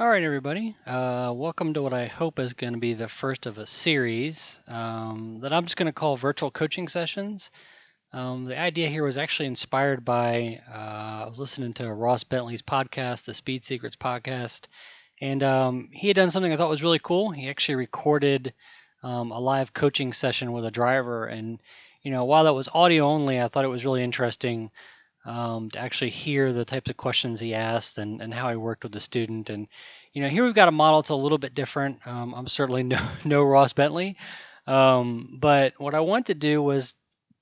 All right, everybody. Welcome to what I hope is going to be the first of a series that I'm just going to call virtual coaching sessions. The idea here was actually inspired by I was listening to Ross Bentley's podcast, the Speed Secrets podcast, and he had done something I thought was really cool. He actually recorded a live coaching session with a driver, and while that was audio only, I thought it was really interesting to actually hear the types of questions he asked and how he worked with the student. And here we've got a model that's a little bit different. I'm certainly no Ross Bentley, but what I wanted to do was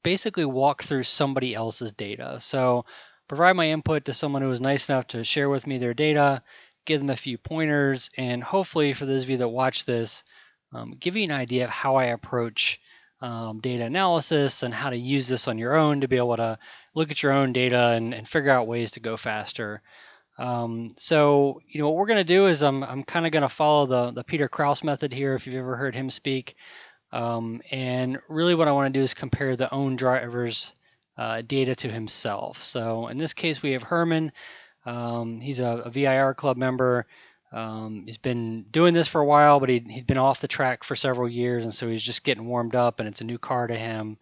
basically walk through somebody else's data. So provide my input to someone who was nice enough to share with me their data, give them a few pointers, and hopefully for those of you that watch this, give you an idea of how I approach data analysis and how to use this on your own to be able to look at your own data and figure out ways to go faster. So what we're going to do is I'm kind of going to follow the Peter Krause method here, if you've ever heard him speak. And really what I want to do is compare the own driver's data to himself. So in this case, we have Herman. He's a VIR club member. He's been doing this for a while, but he'd been off the track for several years, and so he's just getting warmed up, and it's a new car to him.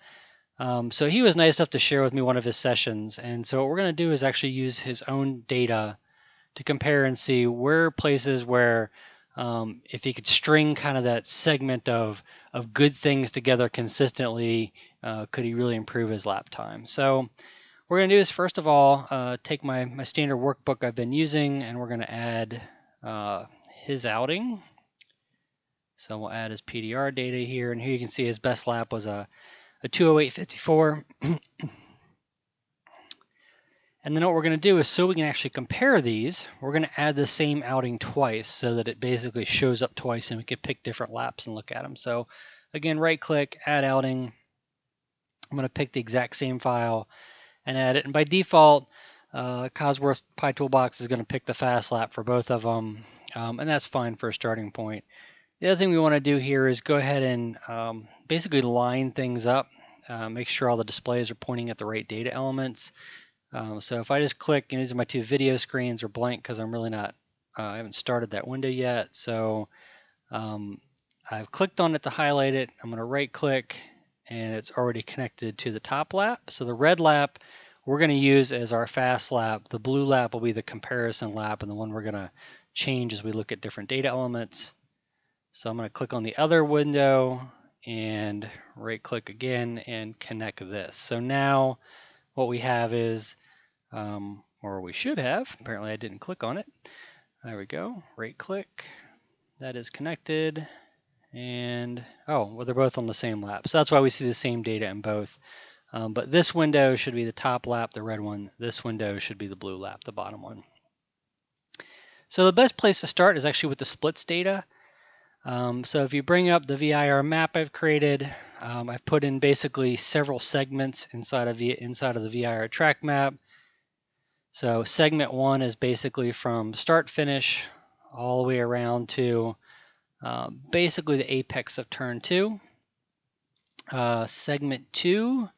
So he was nice enough to share with me one of his sessions, and so what we're going to do is actually use his own data to compare and see where places where if he could string kind of that segment of good things together consistently, could he really improve his lap time. So what we're going to do is, first of all, take my standard workbook I've been using, and we're going to add his outing. So we'll add his PDR data here, and here you can see his best lap was a 2:08.54. And then what we're going to do is, so we can actually compare these, we're going to add the same outing twice so that it basically shows up twice and we can pick different laps and look at them. So again, right click, add outing. I'm going to pick the exact same file and add it. And by default, Cosworth's PyToolbox is going to pick the fast lap for both of them, and that's fine for a starting point. The other thing we want to do here is go ahead and basically line things up, make sure all the displays are pointing at the right data elements. So if I just click, and these are my two video screens are blank because I'm really not, I haven't started that window yet. So I've clicked on it to highlight it. I'm going to right click, and it's already connected to the top lap. So the red lap we're going to use as our fast lap. The blue lap will be the comparison lap, and the one we're going to change as we look at different data elements. So I'm going to click on the other window and right click again and connect this. So now what we have is, or we should have, apparently I didn't click on it. There we go, right click, that is connected, and well, they're both on the same lap. So that's why we see the same data in both. But this window should be the top lap, the red one. This window should be the blue lap, the bottom one. So the best place to start is actually with the splits data. So if you bring up the VIR map I've created, I've put in basically several segments inside of the VIR track map. So segment 1 is basically from start finish all the way around to basically the apex of turn 2. Segment 2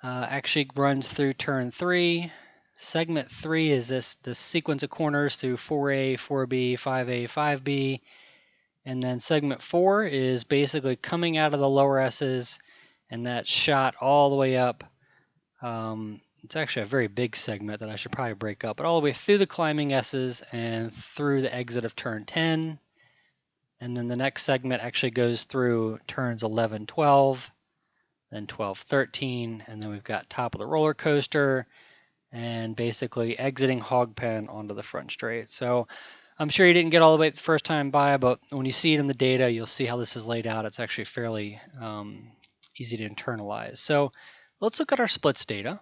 actually runs through turn 3. Segment 3 is this sequence of corners through 4A, 4B, 5A, 5B. And then segment 4 is basically coming out of the lower S's, and that's shot all the way up. It's actually a very big segment that I should probably break up, but all the way through the climbing S's and through the exit of turn 10. And then the next segment actually goes through turns 11, 12, then 12, 13, and then we've got top of the roller coaster and basically exiting hog pen onto the front straight. So I'm sure you didn't get all the way the first time by, but when you see it in the data, you'll see how this is laid out. It's actually fairly easy to internalize. So let's look at our splits data.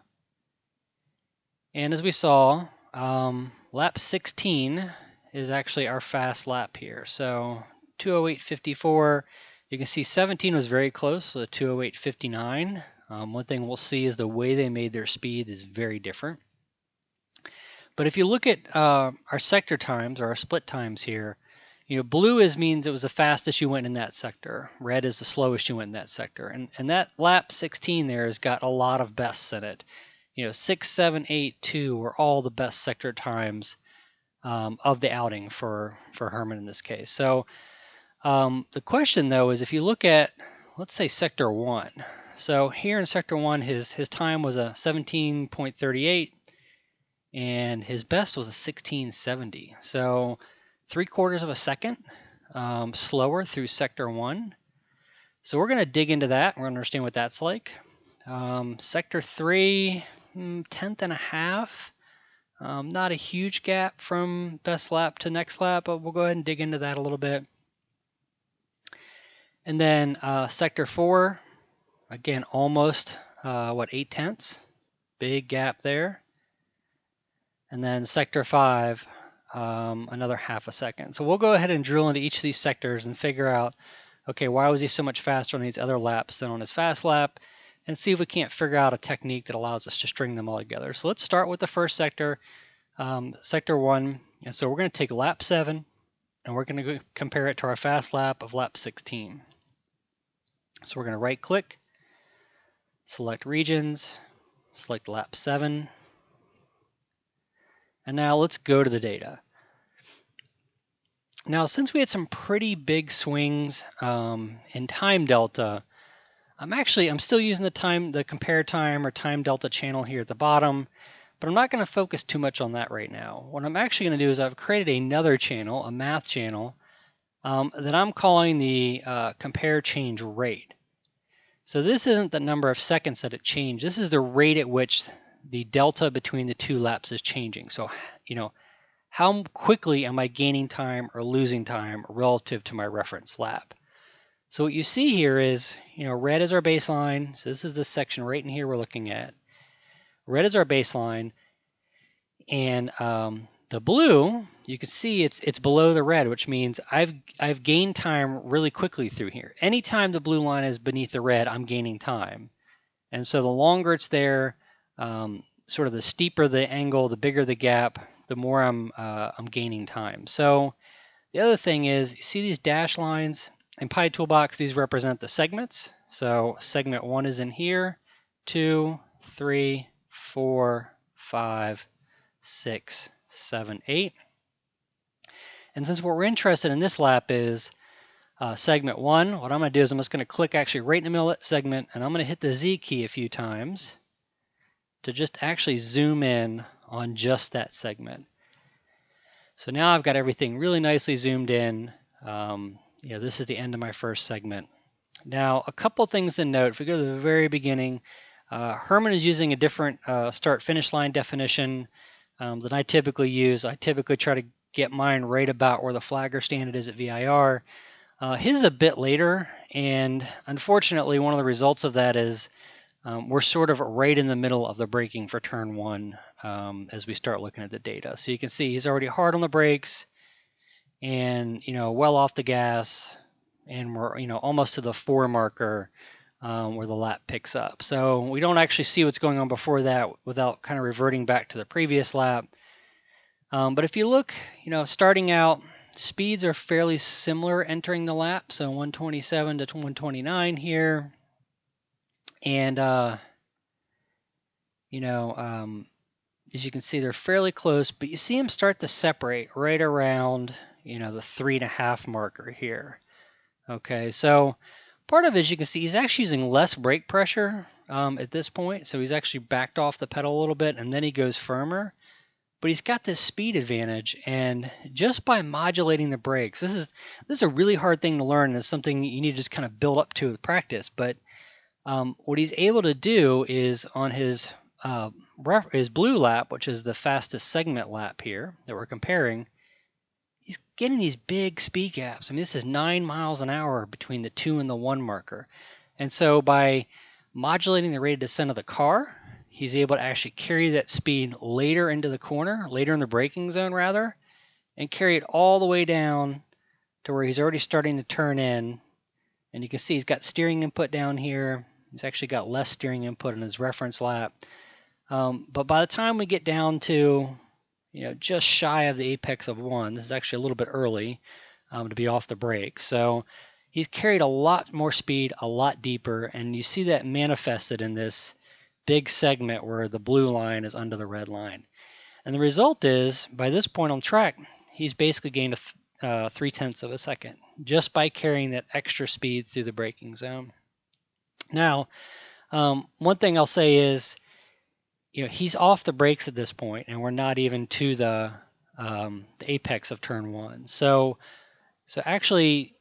And as we saw, lap 16 is actually our fast lap here. So 2:08.54. You can see 17 was very close, so 2:08.59. One thing we'll see is the way they made their speed is very different. But if you look at our sector times, or our split times here, blue means it was the fastest you went in that sector. Red is the slowest you went in that sector. And that lap 16 there has got a lot of bests in it. 6, 7, 8, 2 were all the best sector times of the outing for Herman in this case. So the question though is, if you look at, let's say, sector 1. So here in sector 1, his time was a 17.38 and his best was a 16.70. So 3/4 of a second slower through sector 1. So we're going to dig into that. We're going to understand what that's like. Sector 3, 1/10 and a half. Not a huge gap from best lap to next lap, but we'll go ahead and dig into that a little bit. And then sector 4, again, almost 8/10, big gap there. And then sector 5, another half a second. So we'll go ahead and drill into each of these sectors and figure out, okay, why was he so much faster on these other laps than on his fast lap, and see if we can't figure out a technique that allows us to string them all together. So let's start with the first sector, sector 1. And so we're going to take lap 7, and we're going to compare it to our fast lap of lap 16. So we're going to right click, select regions, select lap 7. And now let's go to the data. Now, since we had some pretty big swings in time delta, I'm still using the compare time or time delta channel here at the bottom, but I'm not going to focus too much on that right now. What I'm actually going to do is I've created another channel, a math channel, that I'm calling the compare change rate. So this isn't the number of seconds that it changed. This is the rate at which the delta between the two laps is changing. So, how quickly am I gaining time or losing time relative to my reference lap? So what you see here is, red is our baseline. So this is this section right in here we're looking at. Red is our baseline, and the blue, you can see it's below the red, which means I've gained time really quickly through here. Anytime the blue line is beneath the red, I'm gaining time. And so the longer it's there, sort of the steeper the angle, the bigger the gap, the more I'm gaining time. So the other thing is, you see these dash lines? In Pi Toolbox, these represent the segments. So segment 1 is in here, 2, 3, 4, 5, 6, 7, 8. And since what we're interested in this lap is segment 1, what I'm going to do is I'm just going to click actually right in the middle of that segment, and I'm going to hit the Z key a few times to just actually zoom in on just that segment. So now I've got everything really nicely zoomed in. This is the end of my first segment. Now, a couple things to note. If we go to the very beginning, Herman is using a different start-finish line definition than I typically use. I typically try to get mine right about where the flagger standard is at VIR. His is a bit later, and unfortunately, one of the results of that is we're sort of right in the middle of the braking for turn 1 as we start looking at the data. So you can see he's already hard on the brakes and, well off the gas, and we're, almost to the 4 marker where the lap picks up. So we don't actually see what's going on before that without kind of reverting back to the previous lap. But if you look, starting out, speeds are fairly similar entering the lap. So 127 to 129 here. And, as you can see, they're fairly close, but you see them start to separate right around, the 3.5 marker here. Okay, so part of it, as you can see, he's actually using less brake pressure at this point. So he's actually backed off the pedal a little bit, and then he goes firmer. But he's got this speed advantage, and just by modulating the brakes, this is a really hard thing to learn, and it's something you need to just kind of build up to with practice. But what he's able to do is on his blue lap, which is the fastest segment lap here that we're comparing, he's getting these big speed gaps. I mean, this is 9 miles an hour between the 2 and the 1 marker. And so by modulating the rate of descent of the car, he's able to actually carry that speed later into the corner, later in the braking zone rather, and carry it all the way down to where he's already starting to turn in. And you can see he's got steering input down here. He's actually got less steering input in his reference lap. But by the time we get down to, just shy of the apex of 1, this is actually a little bit early to be off the brake. So he's carried a lot more speed, a lot deeper, and you see that manifested in this big segment where the blue line is under the red line. And the result is, by this point on track, he's basically gained 0.3 of a second just by carrying that extra speed through the braking zone. Now, one thing I'll say is, he's off the brakes at this point, and we're not even to the apex of turn one. So actually,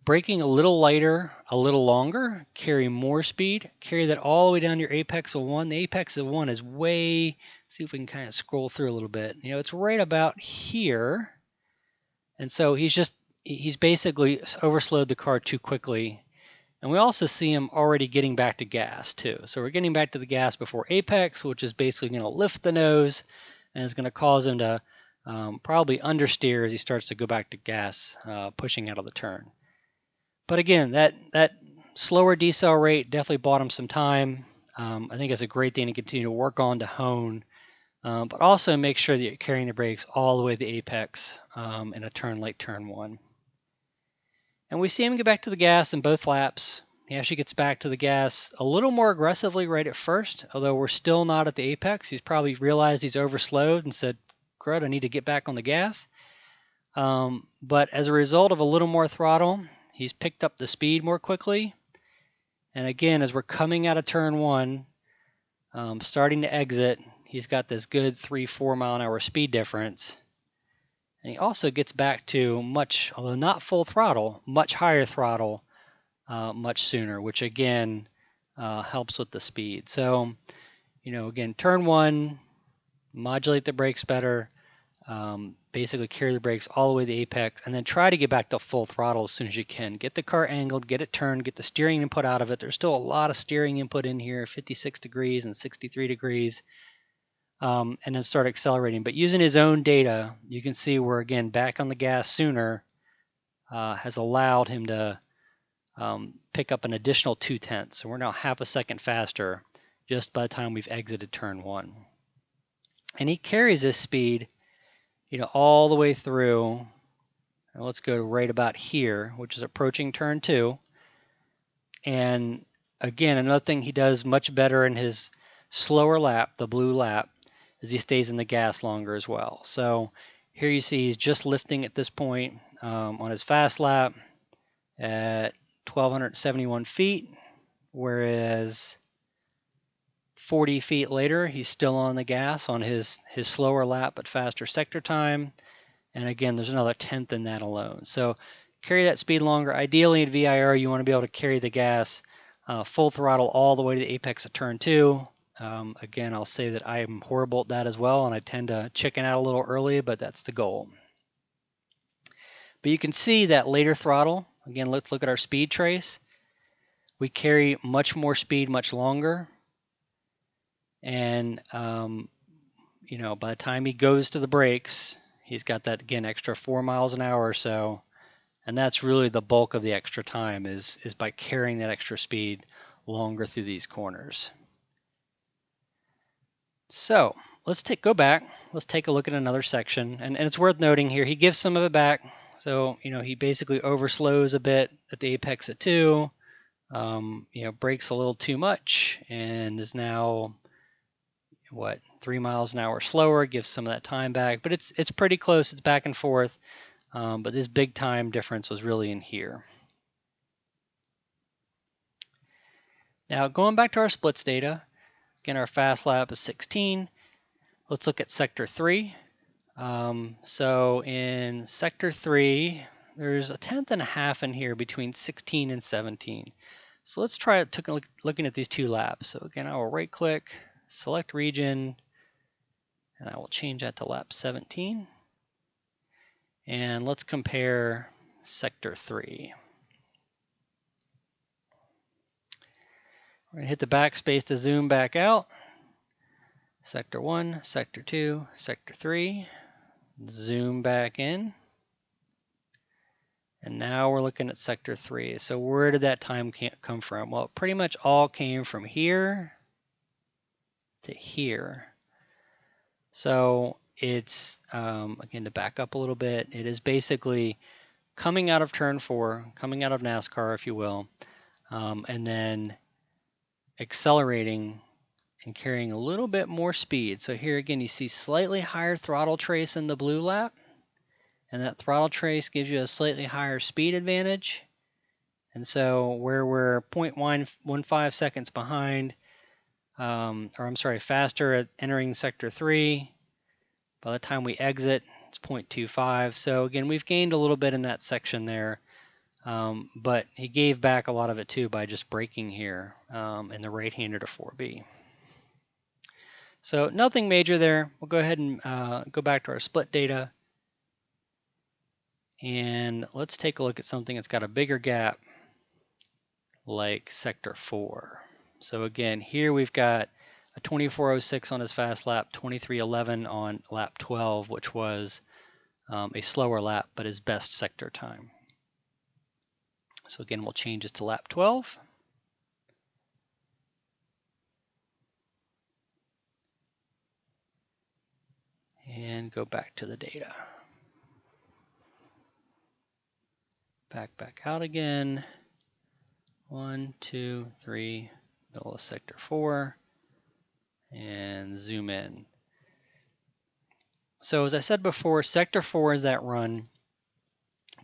braking a little lighter, a little longer, carry more speed, carry that all the way down to your apex of one. The apex of one is way, see if we can kind of scroll through a little bit. It's right about here. And so he's basically overslowed the car too quickly. And we also see him already getting back to gas too. So we're getting back to the gas before apex, which is basically going to lift the nose and is going to cause him to probably understeer as he starts to go back to gas, pushing out of the turn. But again, that slower decel rate definitely bought him some time. I think it's a great thing to continue to work on, to hone, but also make sure that you're carrying the brakes all the way to the apex in a turn like turn one. And we see him get back to the gas in both laps. He actually gets back to the gas a little more aggressively right at first, although we're still not at the apex. He's probably realized he's overslowed and said, "Crud, I need to get back on the gas." But as a result of a little more throttle, he's picked up the speed more quickly. And again, as we're coming out of turn one, starting to exit, he's got this good 3-4 mile an hour speed difference. And he also gets back to much, although not full throttle, much higher throttle much sooner, which again helps with the speed. So, again, turn one, modulate the brakes better, basically carry the brakes all the way to the apex, and then try to get back to full throttle as soon as you can. Get the car angled, get it turned, get the steering input out of it. There's still a lot of steering input in here, 56 degrees and 63 degrees, and then start accelerating. But using his own data, you can see we're, again, back on the gas sooner, has allowed him to pick up an additional 0.2. So we're now half a second faster just by the time we've exited turn one. And he carries this speed all the way through. And let's go right about here, which is approaching turn two. And again, another thing he does much better in his slower lap, the blue lap, is he stays in the gas longer as well. So here you see he's just lifting at this point on his fast lap at 1,271 feet, whereas 40 feet later, he's still on the gas on his slower lap but faster sector time. And again, there's another 1/10 in that alone. So carry that speed longer. Ideally in VIR, you want to be able to carry the gas full throttle all the way to the apex of turn two. Again, I'll say that I am horrible at that as well, and I tend to chicken out a little early, but that's the goal. But you can see that later throttle. Again, let's look at our speed trace. We carry much more speed much longer. And, by the time he goes to the brakes, he's got that, again, extra 4 miles an hour or so. And that's really the bulk of the extra time is by carrying that extra speed longer through these corners. So let's go back. Let's take a look at another section. And it's worth noting here, he gives some of it back. So, he basically overslows a bit at the apex at 2, brakes a little too much and is now, 3 miles an hour slower, gives some of that time back. But it's pretty close. It's back and forth. But this big time difference was really in here. Now, going back to our splits data, again, our fast lap is 16. Let's look at sector 3. So in sector 3, there's 1/10 in here between 16 and 17. So let's try looking at these two laps. So again, I will right click, select region, and I will change that to lap 17. And let's compare sector 3. We're going to hit the backspace to zoom back out. Sector 1, sector 2, sector 3. Zoom back in. And now we're looking at sector 3. So where did that time come from? Well, it pretty much all came from here to here. So it's, again, to back up a little bit, it is basically coming out of turn 4, coming out of NASCAR, if you will, and then accelerating and carrying a little bit more speed. So here again, you see slightly higher throttle trace in the blue lap, and that throttle trace gives you a slightly higher speed advantage. And so where we're 0.15 seconds behind, faster at entering sector 3, by the time we exit, it's 0.25. So again, we've gained a little bit in that section there, but he gave back a lot of it too by just braking here in the right-hander to 4B. So nothing major there. We'll go ahead and go back to our split data. And let's take a look at something that's got a bigger gap, like sector 4. So again, here we've got a 24:06 on his fast lap, 23:11 on lap 12, which was a slower lap, but his best sector time. So again, we'll change this to lap 12. And go back to the data. Back out again. 1, 2, 3, middle of sector 4, and zoom in. So as I said before, sector 4 is that run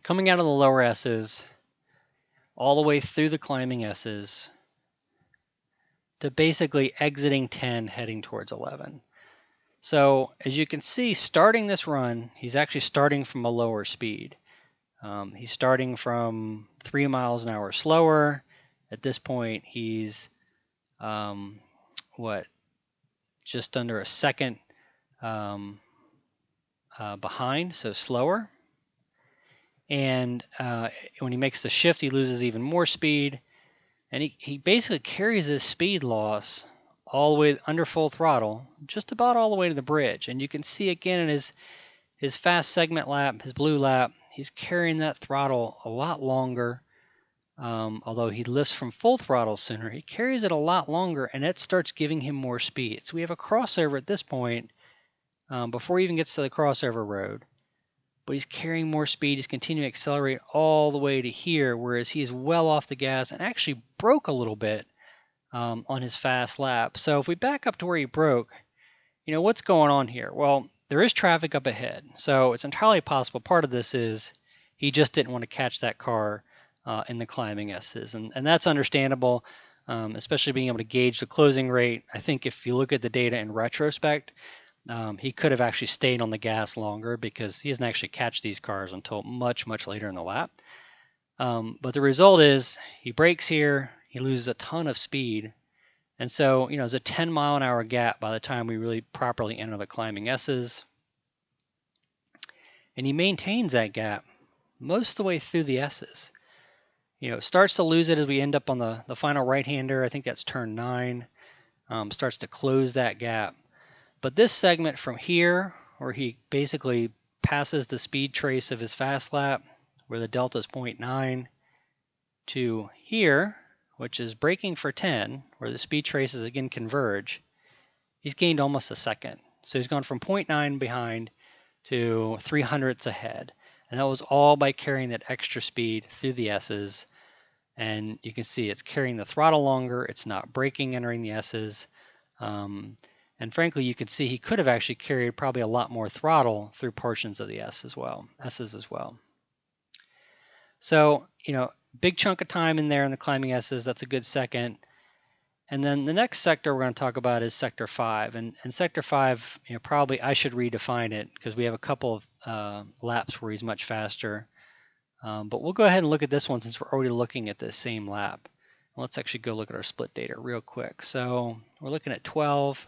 coming out of the lower S's all the way through the climbing S's to basically exiting 10, heading towards 11. So as you can see, starting this run, he's actually starting from a lower speed. He's starting from 3 miles an hour slower. At this point, he's just under a second behind, so slower. And when he makes the shift, he loses even more speed. And he basically carries this speed loss all the way under full throttle, just about all the way to the bridge. And you can see again in his fast segment lap, his blue lap, he's carrying that throttle a lot longer. Although he lifts from full throttle sooner, he carries it a lot longer, and that starts giving him more speed. So we have a crossover at this point before he even gets to the crossover road. But he's carrying more speed. He's continuing to accelerate all the way to here, whereas he is well off the gas and actually broke a little bit on his fast lap. So if we back up to where he broke, what's going on here? Well, there is traffic up ahead, so it's entirely possible part of this is he just didn't want to catch that car in the climbing S's, and that's understandable, especially being able to gauge the closing rate. I think if you look at the data in retrospect, he could have actually stayed on the gas longer because he doesn't actually catch these cars until much, much later in the lap. But the result is he brakes here, he loses a ton of speed, and so there's a 10 mile an hour gap by the time we really properly enter the climbing S's. And he maintains that gap most of the way through the S's. Starts to lose it as we end up on the final right-hander. I think that's turn 9. Starts to close that gap. But this segment from here, where he basically passes the speed trace of his fast lap, where the delta is 0.9, to here, which is braking for 10, where the speed traces again converge, he's gained almost a second. So he's gone from 0.9 behind to 300ths ahead. And that was all by carrying that extra speed through the S's. And you can see it's carrying the throttle longer. It's not braking entering the S's. And frankly, you can see he could have actually carried probably a lot more throttle through portions of the S's as well. So, big chunk of time in there in the climbing S's. That's a good second. And then the next sector we're going to talk about is sector 5. And sector 5, probably I should redefine it because we have a couple of laps where he's much faster. But we'll go ahead and look at this one since we're already looking at this same lap. Let's actually go look at our split data real quick. So we're looking at 12.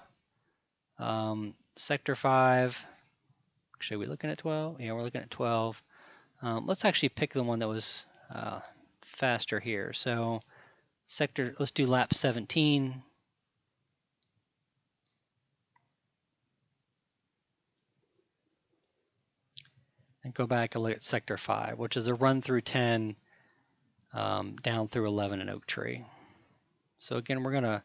Sector 5. Actually, are we looking at 12? Yeah, we're looking at 12. Let's actually pick the one that was faster here. So let's do lap 17. And go back and look at sector 5, which is a run through 10 down through 11 in Oak Tree. So again, I'm gonna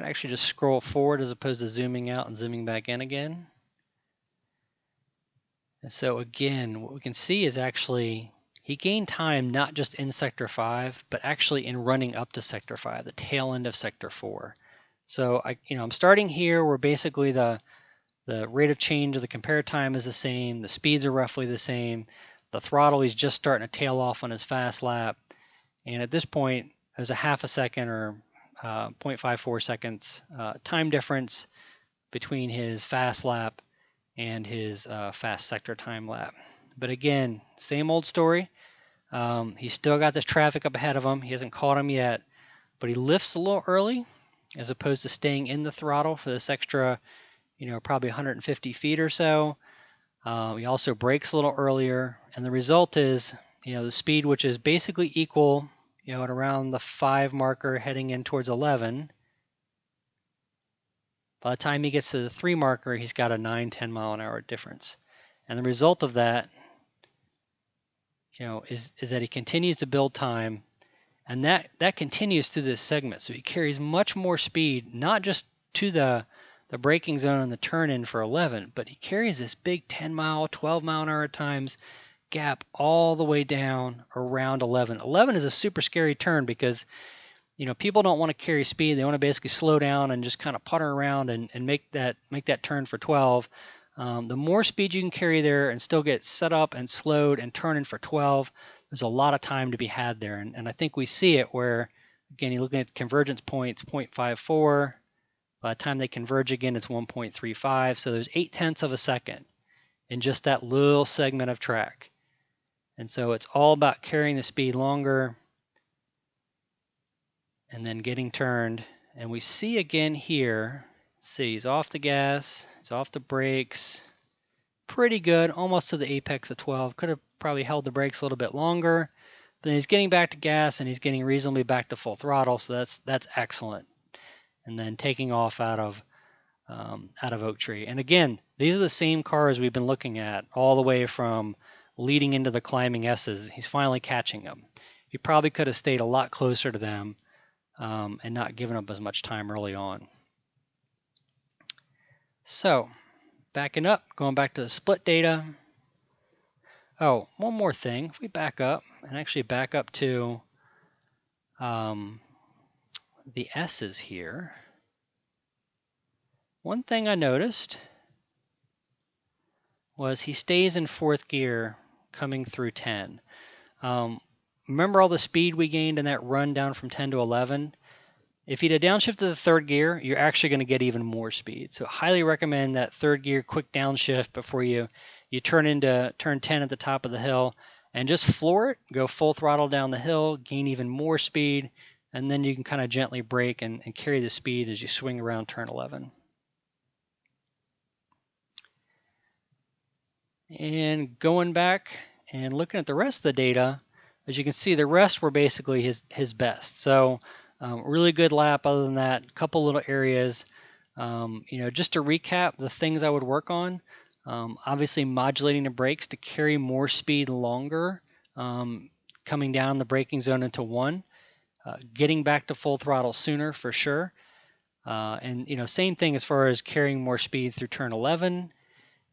actually just scroll forward as opposed to zooming out and zooming back in again. And so again, what we can see is actually he gained time not just in sector 5, but actually in running up to sector 5, the tail end of sector 4. So I'm starting here where basically the rate of change of the compare time is the same, the speeds are roughly the same, the throttle he's just starting to tail off on his fast lap, and at this point there's a half a second or 0.54 seconds time difference between his fast lap and his fast sector time lap. But again, same old story. He's still got this traffic up ahead of him. He hasn't caught him yet, but he lifts a little early as opposed to staying in the throttle for this extra, probably 150 feet or so. He also brakes a little earlier, and the result is, the speed, which is basically equal, at around the 5 marker heading in towards 11. By the time he gets to the 3 marker, he's got a 9-10 mile an hour difference. And the result of that, is that he continues to build time, and that continues through this segment. So he carries much more speed, not just to the braking zone and the turn-in for 11, but he carries this big 10 mile, 12 mile an hour at times gap all the way down around 11. 11 is a super scary turn because people don't want to carry speed. They want to basically slow down and just kind of putter around and make that turn for 12. The more speed you can carry there and still get set up and slowed and turn in for 12, there's a lot of time to be had there. And I think we see it where, again, you're looking at convergence points, 0.54. By the time they converge again, it's 1.35. So there's 0.8 of a second in just that little segment of track. And so it's all about carrying the speed longer and then getting turned. And we see again here, see, he's off the gas, he's off the brakes. Pretty good, almost to the apex of 12. Could have probably held the brakes a little bit longer. But then he's getting back to gas and he's getting reasonably back to full throttle, so that's excellent. And then taking off out of Oak Tree. And again, these are the same cars we've been looking at all the way from leading into the climbing S's. He's finally catching them. He probably could have stayed a lot closer to them and not given up as much time early on. So, backing up, going back to the split data. Oh, one more thing. If we back up and actually back up to the S's here, one thing I noticed was he stays in 4th gear coming through 10. Remember all the speed we gained in that run down from 10 to 11? If you'd have downshifted to the 3rd gear, you're actually going to get even more speed. So highly recommend that 3rd gear quick downshift before you turn into turn 10 at the top of the hill, and just floor it, go full throttle down the hill, gain even more speed, and then you can kind of gently brake and carry the speed as you swing around turn 11. And going back and looking at the rest of the data, as you can see, the rest were basically his best. So really good lap. Other than that, a couple little areas. Just to recap the things I would work on. Obviously modulating the brakes to carry more speed longer, coming down the braking zone into 1, getting back to full throttle sooner for sure. And same thing as far as carrying more speed through turn 11.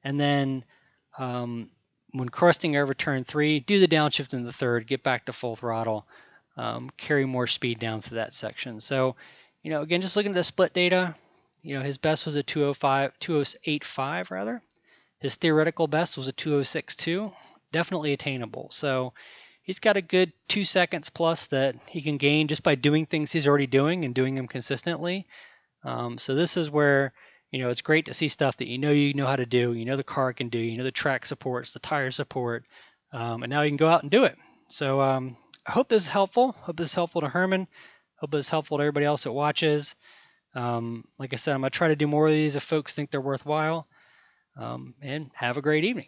And then when crossing over turn 3, do the downshift in the 3rd, get back to full throttle, carry more speed down through that section. So, again, just looking at the split data, his best was a 208.5 rather. His theoretical best was a 206.2, definitely attainable. So he's got a good 2 seconds plus that he can gain just by doing things he's already doing and doing them consistently. So this is where, it's great to see stuff that you know how to do, the car can do, the track supports, the tire support, and now you can go out and do it. So I hope this is helpful. Hope this is helpful to Herman. Hope this is helpful to everybody else that watches. Like I said, I'm going to try to do more of these if folks think they're worthwhile. And have a great evening.